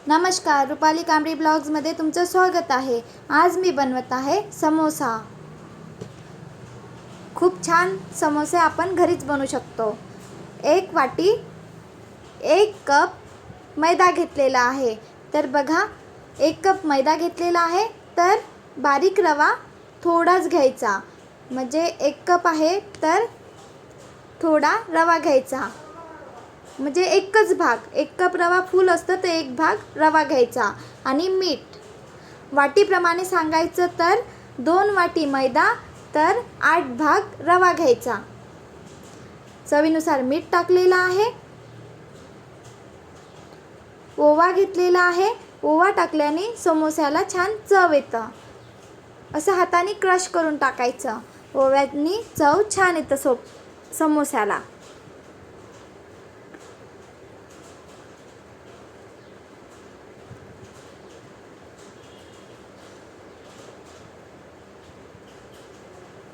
नमस्कार, रुपाली कांबळी ब्लॉग्समध्ये तुमचं स्वागत आहे। आज मी बनवत आहे समोसा। खूप छान समोसे आपण घरीच बनवू शकतो। एक वाटी 1 कप मैदा घेतलेला आहे। तर बघा, 1 कप मैदा घेतलेला आहे, तर बारीक रवा थोडाच घ्यायचा। म्हणजे 1 कप आहे तर थोडा रवा घ्यायचा। म्हणजे एकच भाग, 1 कप रवा फुल असतं तर 1 भाग रवा घ्यायचा। आणि मीठ वाटीप्रमाणे सांगायचं तर 2 वाटी मैदा तर 8 भाग रवा घ्यायचा। चवीनुसार मीठ टाकलेलं आहे। ओवा घेतलेला आहे। ओवा टाकल्याने समोस्याला छान चव येतं। असं हाताने क्रश करून टाकायचं। ओव्याने चव छान येतं समोस्याला।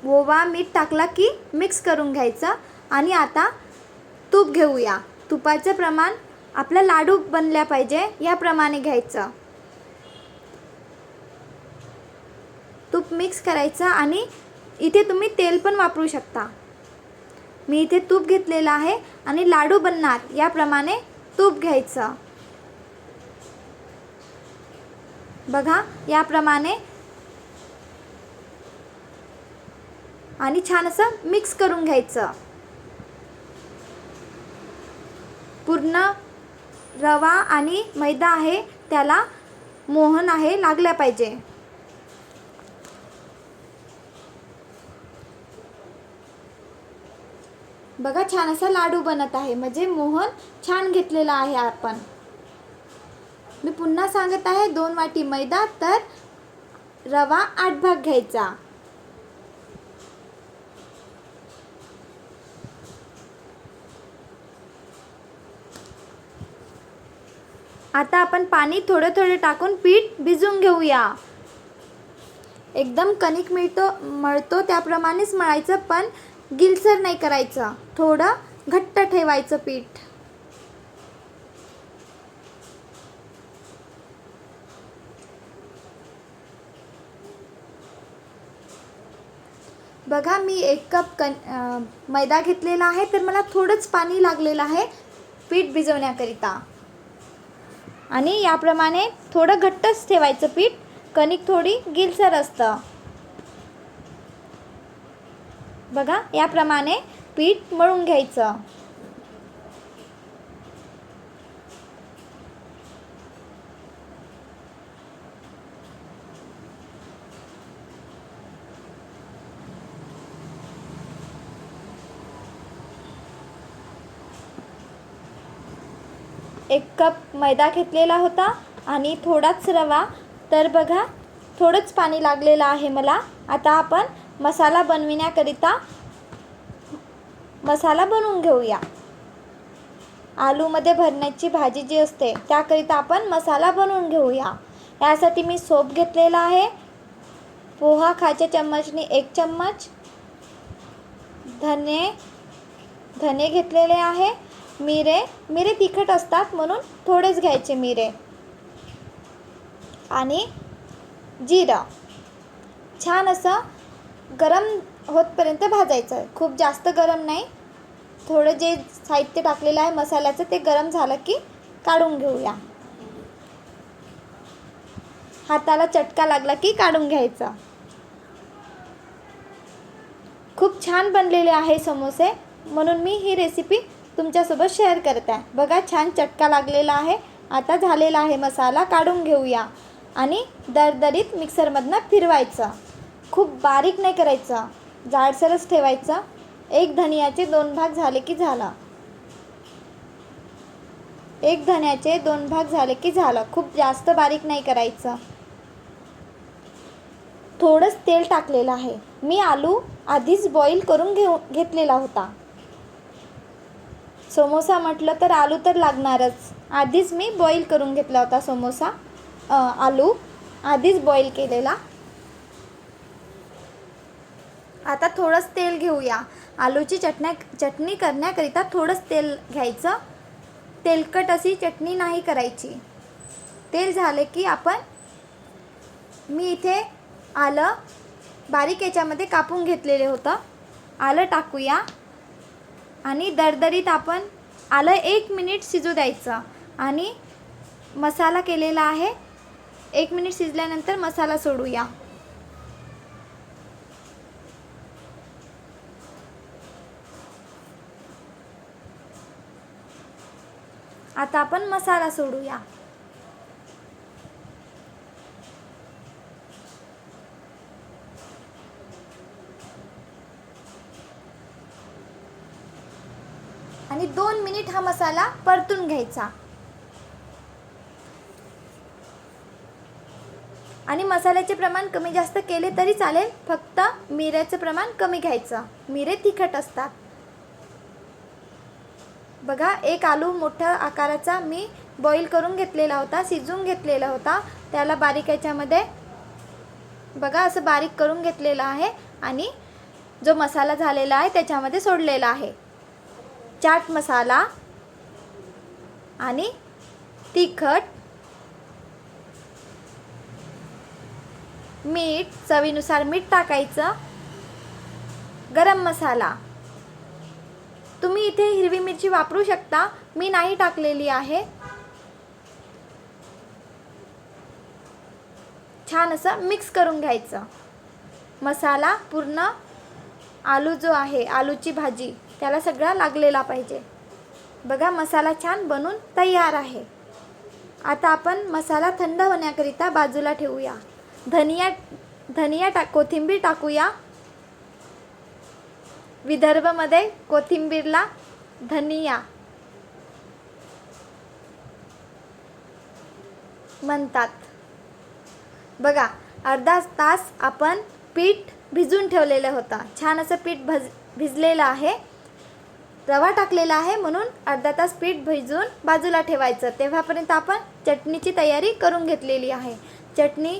ओवा मीठ टाकला की मिक्स करून घ्यायचं। आणि आता तूप घेऊया। तुपाचं प्रमाण आपला लाडू बनल्या पाहिजे याप्रमाणे घ्यायचं। तूप मिक्स करायचं आणि इथे तुम्ही तेल पण वापरू शकता। मी इथे तूप घेतलेलं आहे आणि लाडू बनणार याप्रमाणे तूप घ्यायचं। बघा, याप्रमाणे आणि छान असं मिक्स करून घ्यायचं। पूर्ण रवा आणि मैदा आहे त्याला मोहन आहे लागल्या पाहिजे। बघा, छान असा लाडू बनत आहे। म्हणजे मोहन छान घेतलेला आहे आपण। मी पुन्हा सांगत आहे, 2 वाटी मैदा तर रवा 8 भाग घ्यायचा। आता आपण पाणी थोडं थोडं टाकून पीठ भिजवून घेऊया। एकदम कणिक मळतो त्याप्रमाणेच मळायचं, पण गिलसर नाही करायचं। थोडं घट्ट ठेवायचं पीठ। बघा, मी 1 कप मैदा घेतलेला आहे, तर मला थोडंच पाणी लागलेलं आहे पीठ भिजवण्याकरिता। आणि याप्रमाणे थोडं घट्टच ठेवायचं पीठ, कणिक थोडी गिलसर असतं। बघा, याप्रमाणे पीठ मळून घ्यायचं। एक कप मैदा घेतलेला होता आणि थोडाच रवा, तर बघा थोडंच पाणी लागलेलं आहे मला। आता आपण मसाला बनविण्याकरिता मसाला बनवून घेऊया। आलूमध्ये भरण्याची भाजी जी असते त्याकरिता आपण मसाला बनवून घेऊया। यासाठी मी सोप घेतलेला आहे, पोहा खायच्या चम्मचने 1 चम्मच, धने घेतलेले आहे, मिरे तिखट असतात म्हणून थोडेच घ्यायचे मिरे, आणि जिरं छान असं गरम होतपर्यंत भाजायचं। खूप जास्त गरम नाही, थोडं जे साहित्य टाकलेलं आहे मसाल्याचं ते गरम झालं की काढून घेऊया। हाताला चटका लागला की काढून घ्यायचा। खूप छान बनलेले आहे समोसे, म्हणून मी ही रेसिपी तुमच्यासोबत शेअर करत आहे। बघा, छान चटका लागलेला आहे। आता झालेला आहे मसाला, काढून घेऊया आणि दरदरीत मिक्सरमधनं फिरवायचं। खूप बारीक नाही करायचं, जाडसरच ठेवायचं। 1 धनियाचे 2 भाग झाले की झालं। 1 धन्याचे 2 भाग झाले की झालं। खूप जास्त बारीक नाही करायचं। थोडंच तेल टाकलेलं आहे। मी आलू आधीच बॉईल करून घेतलेला होता। समोसा म्हटलं तर आलू तर लागणारच। आधीच मी बॉईल करून घेतला होता आलू आधीच बॉईल केलेला। आता थोडंच तेल घेऊया। आलूची चटणी करण्याकरिता थोडंच तेल घ्यायचं। तेलकट अशी चटणी नाही करायची। तेल झाले की मी इथे आलं बारीक याच्यामध्ये कापून घेतलेले होतं, आलं टाकूया आणि दरदरीत आपण आलं 1 मिनिट शिजू द्यायचं. आणि मसाला केलेला आहे, 1 मिनिट शिजल्यानंतर मसाला सोडूया. आता आपण मसाला सोडूया. आणि 2 मिनिट हा मसाला परतून घ्यायचा. आणि मसाल्याचे प्रमाण कमी जास्त केले तरी चालेल, फक्त मिऱ्याचं प्रमाण कमी घ्यायचं, मिरे तिखट असतात. बघा, एक आलू मोठ्या आकाराचा मी बॉईल करून घेतलेला होता, शिजवून घेतलेला होता. त्याला बारीक याच्यामध्ये बघा असं बारीक करून घेतलेला आहे आणि जो मसाला झालेला आहे त्याच्यामध्ये सोडलेला आहे. चाट मसाला आणि तिखट, मीठ, चवीनुसार मीठ टाकायचं, गरम मसाला. तुम्ही इथे हिरवी मिरची वापरू शकता, मी नाही टाकलेली आहे. छान असं मिक्स करून घ्यायचं. मसाला पूर्ण आलू जो आहे, आलूची भाजी, त्याला सगळा लागलेला पाहिजे. बघा, मसाला छान बनून तयार आहे. आता आपण मसाला थंड होण्याकरिता बाजूला ठेवूया. कोथिंबीर टाकूया. विदर्भमध्ये कोथिंबीरला धनिया म्हणतात. बघा, अर्धा तास आपण पीठ भिजून ठेवलेलं होतं. छान असं पीठ भिजलेलं आहे. रवा टाकलेला आहे म्हणून अर्धा तास पीठ भिजून बाजूला ठेवायचं. तेव्हापर्यंत आपण चटणीची तयारी करून घेतलेली आहे. चटणी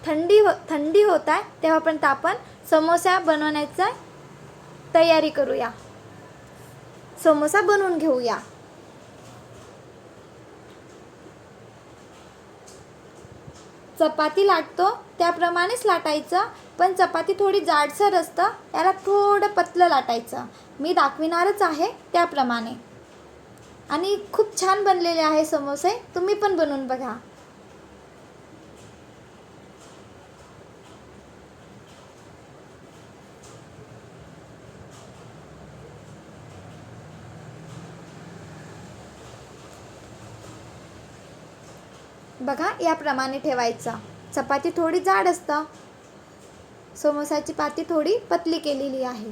थंडी होत आहे तेव्हापर्यंत आपण समोसा बनवण्याची तयारी करूया. समोसा बनवून घेऊया. चपाती लाटतो त्याप्रमाणेच लाटायचं, पण चपाती थोडी जाडसर असतं, याला थोडं पतलं लाटायचं. मी दाखविणारच आहे त्याप्रमाणे. आणि खूप छान बनलेले आहे समोसे, तुम्ही पण बनवून बघा. बघा, याप्रमाणे ठेवायचं. चपाती थोडी जाड असतं, समोसाची पाती थोडी पतली केलेली आहे.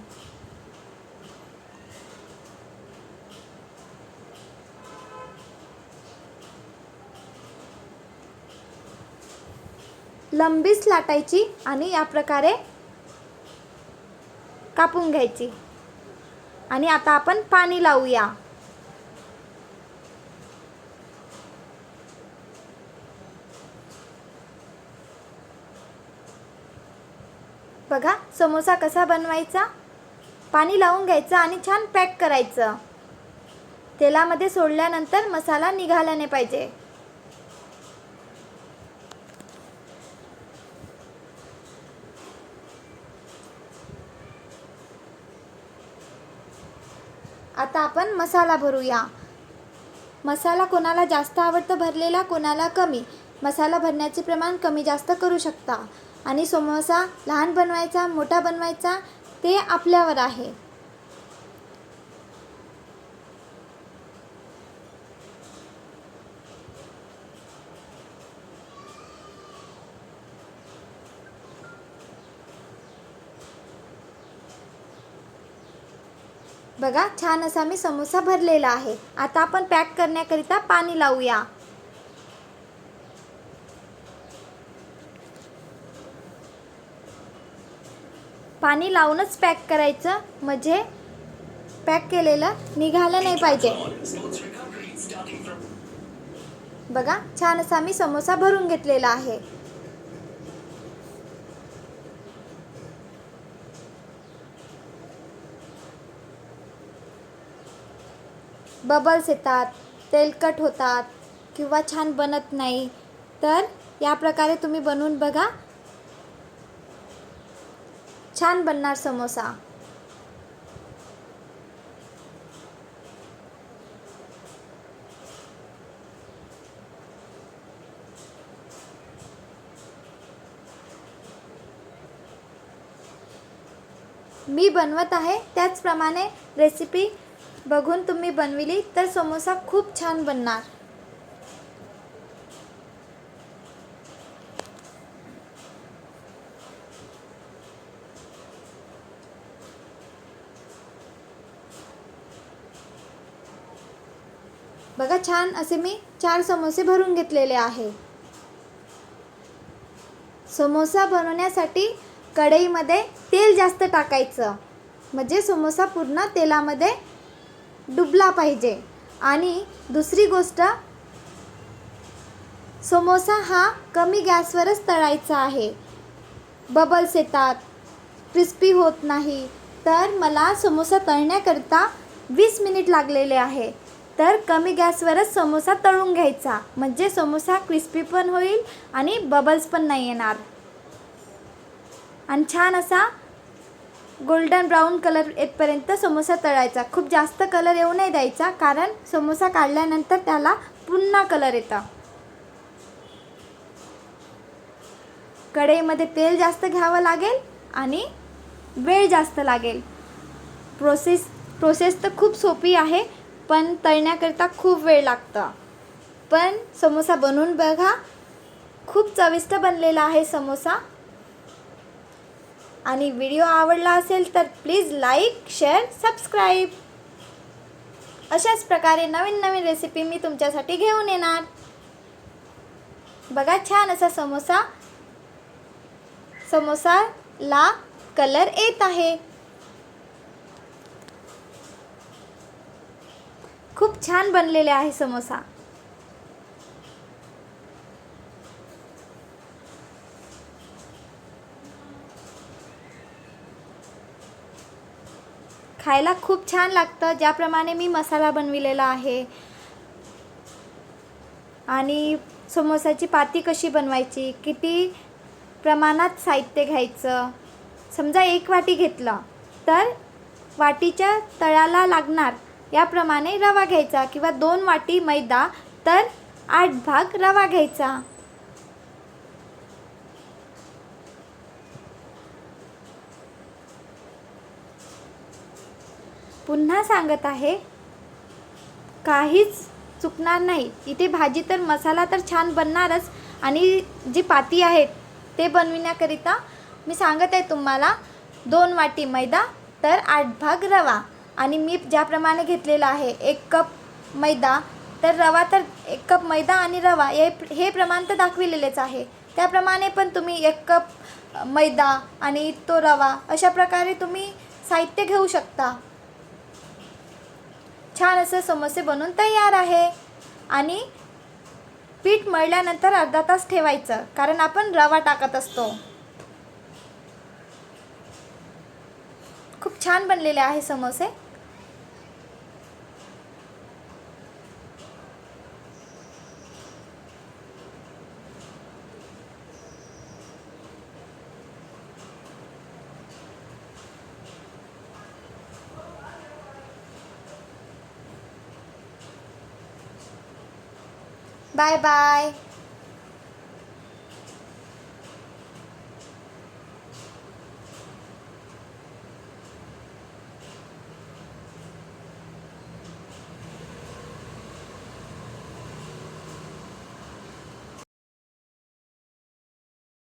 लंबीच लाटायची आणि या प्रकारे कापून घ्यायची. आणि आता आपण पाणी लावूया. बघा, समोसा कसा बनवायचा. पाणी लावून घ्यायचं आणि छान पॅक करायचं. तेलामध्ये सोडल्यानंतर मसाला निघाला नाही पाहिजे. आता आपण मसाला भरूया. मसाला कोणाला जास्त आवडतं भरलेला, कोणाला कमी. मसाला भरण्याचे प्रमाण कमी जास्त करू शकता. आणि समोसा लहान बनवायचा मोठा बनवायचा ते आपल्यावर आहे. बघा, छान असा मी समोसा भरलेला आहे. आता आपण पॅक करण्याकरिता पाणी लावूया. पाणी लावूनच पॅक करायचं, म्हणजे पॅक केलेलं निघालं नाही पाहिजे. बघा, छान असा मी समोसा भरून घेतलेला आहे. बबल्स येतात, तेलकट होतात किंवा छान बनत नाही, तर या प्रकारे तुम्ही बनवून बघा, छान बनणार समोसा. मी बनवत आहे त्याचप्रमाणे रेसिपी बघून तुम्ही बनविली तर समोसा खूप छान बनणार. बघा, छान असे मी 4 समोसे भरून घेतलेले आहे. समोसा बनवण्यासाठी कढईमध्ये तेल जास्त टाकायचं, म्हणजे समोसा पूर्ण तेलामध्ये डुबला पाहिजे. आणि दुसरी गोष्ट, समोसा हा कमी गॅसवरच तळायचा आहे. बबल्स येतात, क्रिस्पी होत नाही. तर मला समोसा तळण्याकरता 20 मिनिट लागलेले आहे. तर कमी गॅसवरच समोसा तळून घ्यायचा, म्हणजे समोसा क्रिस्पी पण होईल आणि बबल्स पण नाही येणार. आणि छान असा गोल्डन ब्राऊन कलर येतपर्यंत समोसा तळायचा. खूप जास्त कलर येऊ नाही द्यायचा, कारण समोसा काढल्यानंतर त्याला पुन्हा कलर येतं. कढईमध्ये तेल जास्त घ्यावं लागेल आणि वेळ जास्त लागेल. प्रोसेस तर खूप सोपी आहे, पण तळण्याकरता खूप वेळ लागतं. पण समोसा बनवून बघा, खूप चविष्ट बनलेला आहे समोसा. आणि व्हिडिओ आवडला असेल तर प्लीज लाईक, शेअर, सबस्क्राईब. अशाच प्रकारे नवीन नवीन रेसिपी मी तुमच्यासाठी घेऊन येणार. बघा, छान असा समोसाला कलर येत आहे. खूप छान बनलेले आहे समोसा. खायला खूप छान लागतं, ज्याप्रमाणे मी मसाला बनविलेला आहे. आणि समोसाची पाती कशी बनवायची, किती प्रमाणात साहित्य घ्यायचं. समजा 1 वाटी घेतलं तर वाटीच्या तळाला लागणार याप्रमाणे रवा घ्यायचा, किंवा 2 वाटी मैदा तर 8 भाग रवा घ्यायचा. पुन्हा सांगत आहे, काहीच चुकणार नाही. इथे भाजी तर मसाला तर छान बनणारच, आणि जी पाती आहेत ते बनविण्याकरिता मी सांगत आहे तुम्हाला 2 वाटी मैदा तर 8 भाग रवा. आणि मी ज्याप्रमाणे घेतलेला आहे 1 कप मैदा तर रवा, तर 1 कप मैदा आणि रवा हे प्रमाण तर दाखविलेलेच आहे. त्याप्रमाणे पण तुम्ही 1 कप मैदा आणि तो रवा अशा प्रकारे तुम्ही साहित्य घेऊ शकता. छान असे समोसे बनवून तयार आहे. आणि पीठ मळल्यानंतर अर्धा तास ठेवायचं, कारण आपण रवा टाकत असतो. खूप छान बनलेले आहे समोसे. Bye bye.